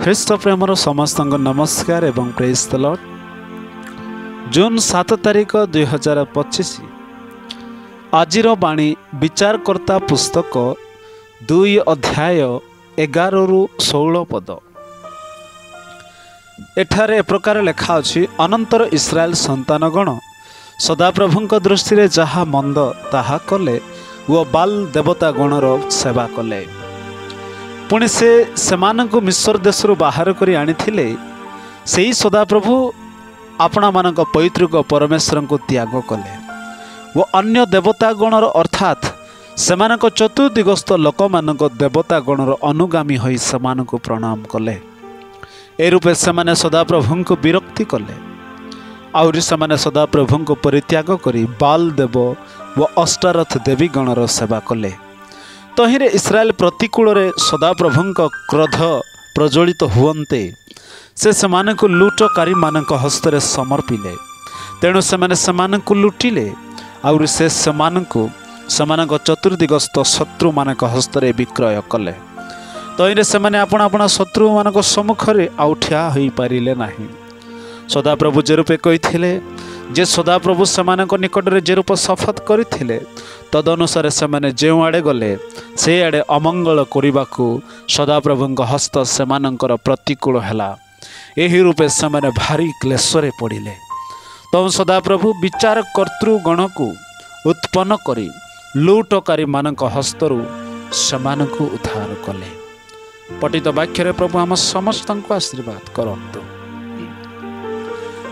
ଖ୍ରୀଷ୍ଟ ପ୍ରେମର ସମସ୍ତଙ୍କୁ ନମସ୍କାର ଏବଂ ପ୍ରେଜ୍ ଦ ଲର୍ଡ। ଜୁନ୍ 7 ତାରିଖ 2025 ଆଜିର ବାଣୀ ବିଚାରକର୍ତ୍ତା ପୁସ୍ତକ 2 ଅଧ୍ୟାୟ 11ରୁ 16 ପଦ। ଏଠାରେ ଏ ପ୍ରକାର ଲେଖା ଅଛି, ଅନନ୍ତର ଇସ୍ରାଏଲ ସନ୍ତାନଗଣ ସଦାପ୍ରଭୁଙ୍କ ଦୃଷ୍ଟିରେ ଯାହା ମନ୍ଦ ତାହା କଲେ ଓ ବାଲ ଦେବତା ଗଣର ସେବା କଲେ। ପୁଣି ସେ ସେମାନଙ୍କୁ ମିଶ୍ର ଦେଶରୁ ବାହାର କରି ଆଣିଥିଲେ। ସେହି ସଦାପ୍ରଭୁ ଆପଣମାନଙ୍କ ପୈତୃକ ପରମେଶ୍ୱରଙ୍କୁ ତ୍ୟାଗ କଲେ ଓ ଅନ୍ୟ ଦେବତା ଗଣର ଅର୍ଥାତ୍ ସେମାନଙ୍କ ଚତୁର୍ଦିଗସ୍ଥ ଲୋକମାନଙ୍କ ଦେବତା ଗଣର ଅନୁଗାମୀ ହୋଇ ସେମାନଙ୍କୁ ପ୍ରଣାମ କଲେ। ଏ ରୂପେ ସେମାନେ ସଦାପ୍ରଭୁଙ୍କୁ ବିରକ୍ତି କଲେ। ଆହୁରି ସେମାନେ ସଦାପ୍ରଭୁଙ୍କୁ ପରିତ୍ୟାଗ କରି ବାଲ ଦେବ ଓ ଅଷ୍ଟାରଥ ଦେବୀ ଗଣର ସେବା କଲେ। ତହିଁରେ ଇସ୍ରାଏଲ ପ୍ରତିକୂଳରେ ସଦାପ୍ରଭୁଙ୍କ କ୍ରୋଧ ପ୍ରଜ୍ୱଳିତ ହୁଅନ୍ତେ ସେ ସେମାନଙ୍କୁ ଲୁଟକାରୀମାନଙ୍କ ହସ୍ତରେ ସମର୍ପିଲେ। ତେଣୁ ସେମାନେ ସେମାନଙ୍କୁ ଲୁଟିଲେ। ଆହୁରି ସେ ସେମାନଙ୍କୁ ସେମାନଙ୍କ ଚତୁର୍ଦିଗସ୍ଥ ଶତ୍ରୁମାନଙ୍କ ହସ୍ତରେ ବିକ୍ରୟ କଲେ। ତହିଁରେ ସେମାନେ ଆପଣ ଶତ୍ରୁମାନଙ୍କ ସମ୍ମୁଖରେ ଆଉ ଠିଆ ହୋଇପାରିଲେ ନାହିଁ। ସଦାପ୍ରଭୁ ଯେ ରୂପେ କହିଥିଲେ, ଯେ ସଦାପ୍ରଭୁ ସେମାନଙ୍କ ନିକଟରେ ଯେ ରୂପ ଶପଥ କରିଥିଲେ, ତଦନୁସାରେ ସେମାନେ ଯେଉଁଆଡ଼େ ଗଲେ ସେଇଆଡ଼େ ଅମଙ୍ଗଳ କରିବାକୁ ସଦାପ୍ରଭୁଙ୍କ ହସ୍ତ ସେମାନଙ୍କର ପ୍ରତିକୂଳ ହେଲା। ଏହି ରୂପେ ସେମାନେ ଭାରି କ୍ଲେଶରେ ପଡ଼ିଲେ। ତେଣୁ ସଦାପ୍ରଭୁ ବିଚାର କର୍ତ୍ତୃଗଣକୁ ଉତ୍ପନ୍ନ କରି ଲୁଟକାରୀମାନଙ୍କ ହସ୍ତରୁ ସେମାନଙ୍କୁ ଉଦ୍ଧାର କଲେ। ପଠିତ ବାକ୍ୟରେ ପ୍ରଭୁ ଆମ ସମସ୍ତଙ୍କୁ ଆଶୀର୍ବାଦ କରନ୍ତୁ।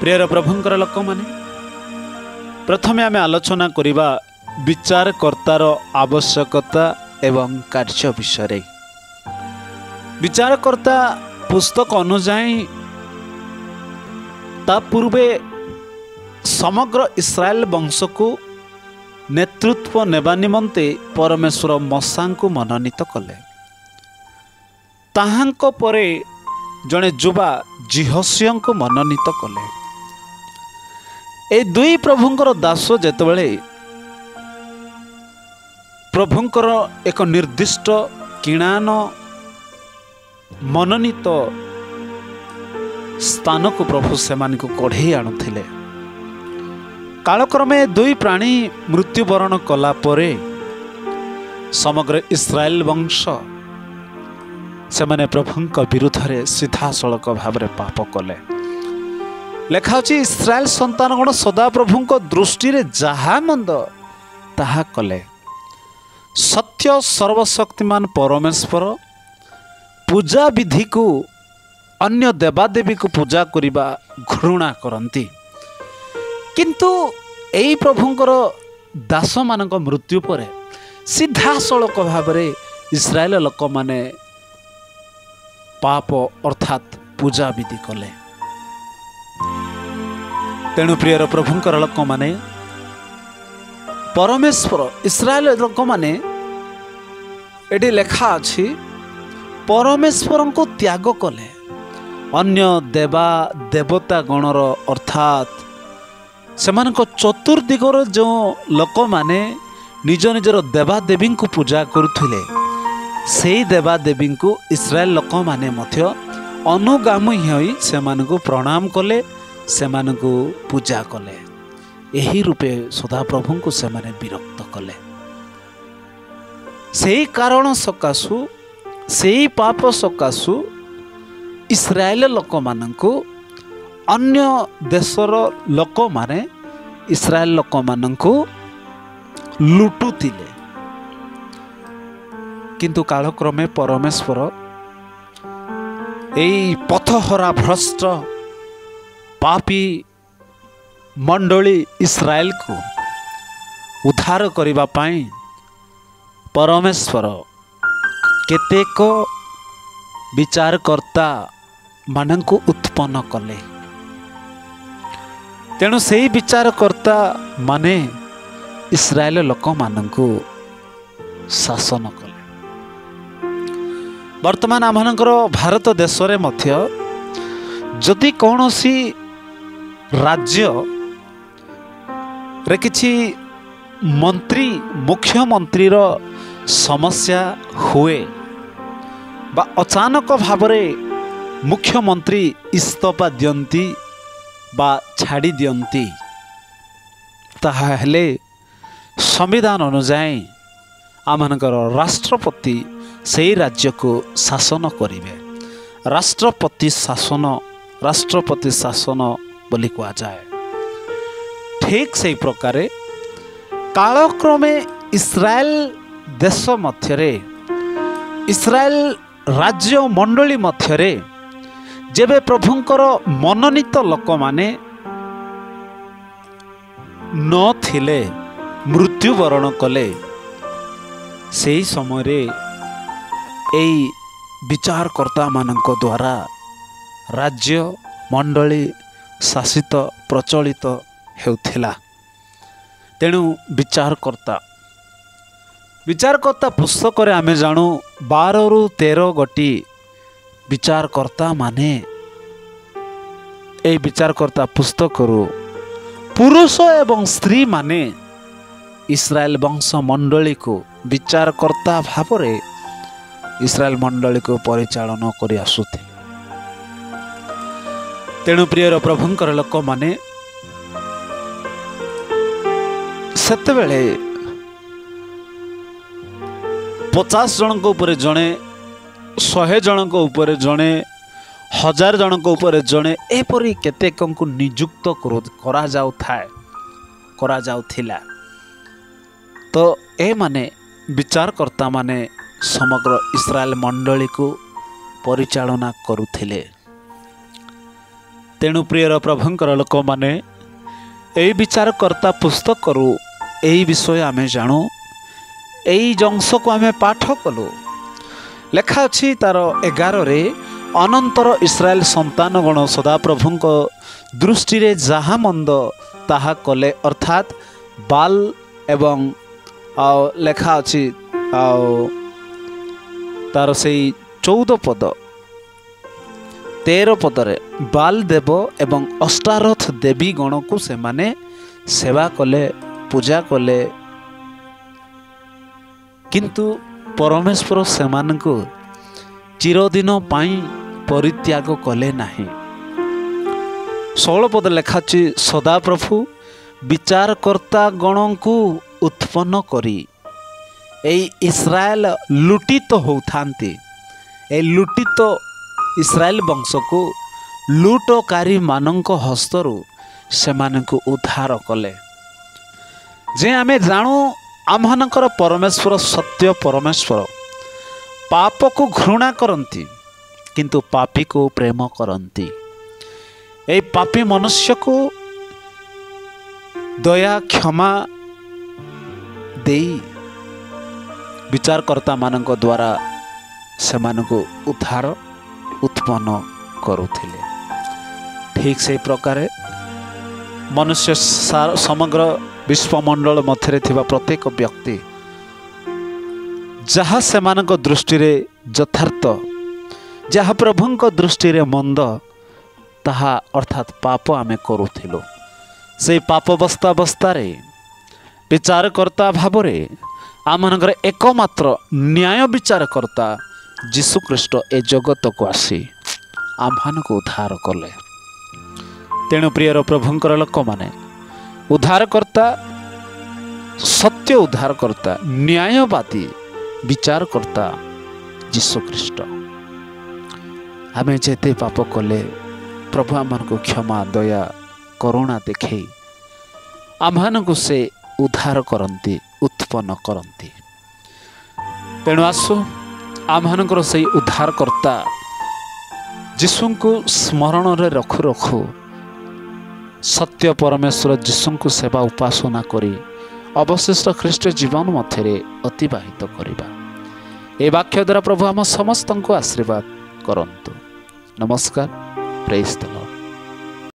ପ୍ରିୟର ପ୍ରଭୁଙ୍କର ଲୋକମାନେ, ପ୍ରଥମେ ଆମେ ଆଲୋଚନା କରିବା ବିଚାରକର୍ତ୍ତାର ଆବଶ୍ୟକତା ଏବଂ କାର୍ଯ୍ୟ ବିଷୟରେ। ବିଚାରକର୍ତ୍ତା ପୁସ୍ତକ ଅନୁଯାୟୀ ତା ପୂର୍ବେ ସମଗ୍ର ଇସ୍ରାଏଲ ବଂଶକୁ ନେତୃତ୍ୱ ନେବା ନିମନ୍ତେ ପରମେଶ୍ୱର ମୋଶାଙ୍କୁ ମନୋନୀତ କଲେ। ତାହାଙ୍କ ପରେ ଜଣେ ଯୁବା ଜିହୋଶିଆଙ୍କୁ ମନୋନୀତ କଲେ। ଏ ଦୁଇ ପ୍ରଭୁଙ୍କର ଦାସ ଯେତେବେଳେ ପ୍ରଭୁଙ୍କର ଏକ ନିର୍ଦ୍ଦିଷ୍ଟ କିଣାନ ମନୋନୀତ ସ୍ଥାନକୁ ପ୍ରଭୁ ସେମାନଙ୍କୁ କଢ଼େଇ ଆଣୁଥିଲେ। କାଳକ୍ରମେ ଦୁଇ ପ୍ରାଣୀ ମୃତ୍ୟୁବରଣ କଲା ପରେ ସମଗ୍ର ଇସ୍ରାଏଲ ବଂଶ ସେମାନେ ପ୍ରଭୁଙ୍କ ବିରୁଦ୍ଧରେ ସିଧାସଳଖ ଭାବରେ ପାପ କଲେ। ଲେଖା ଅଛି, ଇସ୍ରାଏଲ ସନ୍ତାନଗଣ ସଦାପ୍ରଭୁଙ୍କ ଦୃଷ୍ଟିରେ ଯାହା ମନ୍ଦ ତାହା କଲେ। ସତ୍ୟ ସର୍ବଶକ୍ତିମାନ ପରମେଶ୍ୱର ପୂଜା ବିଧିକୁ, ଅନ୍ୟ ଦେବାଦେବୀକୁ ପୂଜା କରିବା ଘୃଣା କରନ୍ତି। କିନ୍ତୁ ଏହି ପ୍ରଭୁଙ୍କର ଦାସମାନଙ୍କ ମୃତ୍ୟୁ ପରେ ସିଧାସଳଖ ଭାବରେ ଇସ୍ରାଏଲ ଲୋକମାନେ ପାପ ଅର୍ଥାତ୍ ପୂଜା ବିଧି କଲେ। ତେଣୁ ପ୍ରିୟର ପ୍ରଭୁଙ୍କର ଲୋକମାନେ, ପରମେଶ୍ୱର ଇସ୍ରାଏଲ ଲୋକମାନେ, ଏଠି ଲେଖା ଅଛି, ପରମେଶ୍ୱରଙ୍କୁ ତ୍ୟାଗ କଲେ। ଅନ୍ୟ ଦେବତା ଗଣର ଅର୍ଥାତ୍ ସେମାନଙ୍କ ଚତୁର୍ଦିଗର ଯେଉଁ ଲୋକମାନେ ନିଜ ନିଜର ଦେବାଦେବୀଙ୍କୁ ପୂଜା କରୁଥିଲେ, ସେହି ଦେବାଦେବୀଙ୍କୁ ଇସ୍ରାଏଲ ଲୋକମାନେ ମଧ୍ୟ ଅନୁଗାମୀ ହୋଇ ସେମାନଙ୍କୁ ପ୍ରଣାମ କଲେ, ସେମାନଙ୍କୁ ପୂଜା କଲେ। ଏହି ରୂପେ ସଦାପ୍ରଭୁଙ୍କୁ ସେମାନେ ବିରକ୍ତ କଲେ। ସେହି କାରଣ ସକାଶୁ, ସେହି ପାପ ସକାଶୁ ଇସ୍ରାଏଲ ଲୋକମାନଙ୍କୁ ଅନ୍ୟ ଦେଶର ଲୋକମାନେ ଇସ୍ରାଏଲ ଲୋକମାନଙ୍କୁ ଲୁଟୁଥିଲେ। କିନ୍ତୁ କାଳକ୍ରମେ ପରମେଶ୍ୱର ଏହି ପଥହରା ଭ୍ରଷ୍ଟ ପାପୀ ମଣ୍ଡଳୀ ଇସ୍ରାଏଲକୁ ଉଦ୍ଧାର କରିବା ପାଇଁ ପରମେଶ୍ୱର କେତେକ ବିଚାରକର୍ତ୍ତା ମାନଙ୍କୁ ଉତ୍ପନ୍ନ କଲେ। ତେଣୁ ସେହି ବିଚାରକର୍ତ୍ତା ମାନେ ଇସ୍ରାଏଲ ଲୋକମାନଙ୍କୁ ଶାସନ କଲେ। ବର୍ତ୍ତମାନ ଆମମାନଙ୍କର ଭାରତ ଦେଶରେ ମଧ୍ୟ ଯଦି କୌଣସି ରାଜ୍ୟରେ କିଛି ମନ୍ତ୍ରୀ, ମୁଖ୍ୟମନ୍ତ୍ରୀର ସମସ୍ୟା ହୁଏ ବା ଅଚାନକ ଭାବରେ मुख्यमंत्री इस्तीफा दियंती बा छाड़ी दियंती ताहा हेले संविधान अनुजाई आमनकर राष्ट्रपति से राज्य को शासन करेंगे। राष्ट्रपति शासन बोली कहा जाए। ठीक से प्रकार कालक्रमे इस्राएल देश मध्यरे इस्राएल राज्य मंडली मध्यरे जेबे प्रभुंकर मनोनीत लोक माने न थिले मृत्युवरण कले से समय एई विचारकर्ता मानक द्वारा राज्य मंडली शासित प्रचलित हेउथिला। तेणु विचारकर्ता पुस्तक आमे जानू 12 ରୁ 13 गोटी विचारकर्ता माने ए विचारकर्ता पुस्तक पुरुष एवं स्त्री माने इस्राएल वंश मंडली को विचारकर्ता भाव रे इस्राएल मंडली को परिचालन करि आसुथे। तेणु प्रियर प्रभुंकर लोक माने सेते बेले 50 जनक उपरे जणे 100 जनक उपरे जणे 1000 जनक उपरे जणे एपरि केतेक को नियुक्त करा जाउथिला। तो ए माने विचारकर्ता माने समग्र इस्राएल मंडली को परिचालना करुथिले। तेणु प्रियर प्रभुंकर लोक माने ए विचारकर्ता पुस्तक यही विषय आमे जानू। यही अंश को आमे पाठ कलु। लेखा अच्छी तार 11 रे अनंतर इस्राएल संतानगण सदाप्रभुंक दृष्टि रे जहा मंद ताहा कले अर्थात बाल एवं लेखा अच्छी तार से 14 पद 13 पदरे बाल देव एवं अष्टारथ देवी गण को से माने सेवा कले पूजा कले किंतु परमेश्वर से मानकु चिरदिन पाई परित्याग कले नाही। 16 पद लेखाची सदाप्रभु विचारकर्ता गण को उत्पन्न करी इस्राएल लुटित होउथांती। लुटित इस्राएल वंश को लुटकारी मानक हस्तरू से मानकु उद्धार कले। जे आमे जानू आमनकर परमेश्वर सत्य परमेश्वर पाप को घृणा करती किंतु पापी को प्रेम करती। ए पापी मनुष्य को दया क्षमा दे विचारकर्ता मानक द्वारा से मानक उद्धार उत्पन्न करुथिले। ठीक से प्रकार मनुष्य समग्र विश्वमंडल मध्य थिबा प्रत्येक व्यक्ति जहाँ से मानक दृष्टि रे यथार्थ जहाँ प्रभुंक दृष्टि रे मंद ताहा अर्थात पाप आमे करुथिलो। से पापवस्था विचारकर्ता भाव रे आमनकर एकमात्र न्याय विचारकर्ता जीशु ख्रीष्ट ए जगत को आसी आमको उद्धार कले। तेणु प्रियर प्रभुंकर लोक माने उद्धारकर्ता सत्य उद्धारकर्ता न्यायवादी विचारकर्ता जीशु ख्रीष्ट। आमे जेते पाप कले प्रभु आमको क्षमा दया करुणा देखे आमको से उद्धार करती उत्पन्न करती। तेणु आसु आमको से उद्धारकर्ता जीशु को स्मरण रे रखु रखु सत्य परमेश्वर जीशु को सेवा उपासना करी अवशिष्ट ख्रीष्ट जीवन मध्य अतिबाहित करिबा। ए वाक्य द्वारा प्रभु आम समस्त को आशीर्वाद करंतु। नमस्कार। Praise the Lord.